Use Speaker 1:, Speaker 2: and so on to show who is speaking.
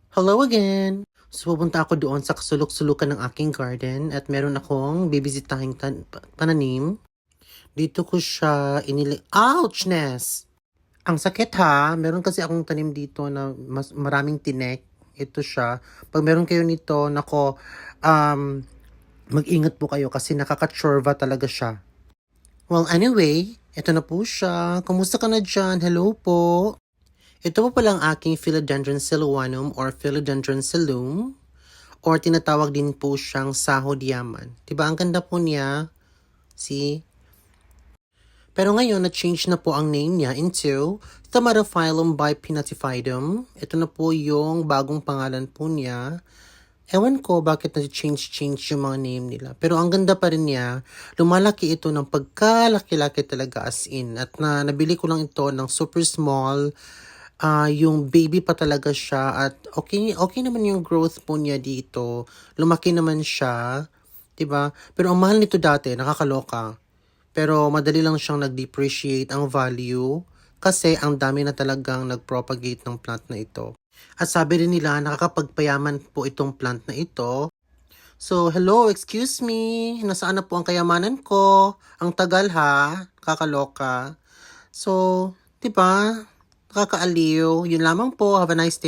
Speaker 1: Hello again! So, pupunta ako doon sa kasulok-sulukan ng aking garden at meron akong bibisitahing pananim. Dito ko siya Ouchness! Ang sakit ha! Meron kasi akong tanim dito na maraming tinek. Ito siya. Pag meron kayo nito, um, mag-ingat po kayo kasi nakakatsorva talaga siya. Well, anyway, ito na po siya. Kumusta ka na dyan? Hello po! Ito po palang aking Philodendron siluanum or Philodendron silum or tinatawag din po siyang sahod yaman. Diba? Ang ganda po niya. See? Pero ngayon, na-change na po ang name niya into Thamatophyllum bipinnatifidum. Ito na po yung bagong pangalan po niya. Ewan ko bakit na-change yung mga name nila. Pero ang ganda pa rin niya. Lumalaki ito ng pagkalaki-laki talaga as in. At nabili ko lang ito ng super small. Yung baby pa talaga siya at okay naman yung growth po niya dito. Lumaki naman siya, 'di ba? Pero ang mahal nito dati, nakakaloka. Pero madali lang siyang nag-depreciate ang value kasi ang dami na talagang nag-propagate ng plant na ito. At sabi rin nila, nakakapagpayaman po itong plant na ito. So, hello, excuse me. Nasaan na po ang kayamanan ko? Ang tagal ha, kakaloka. So, 'di ba? Nakakaaliw. Yun lamang po. Have a nice day.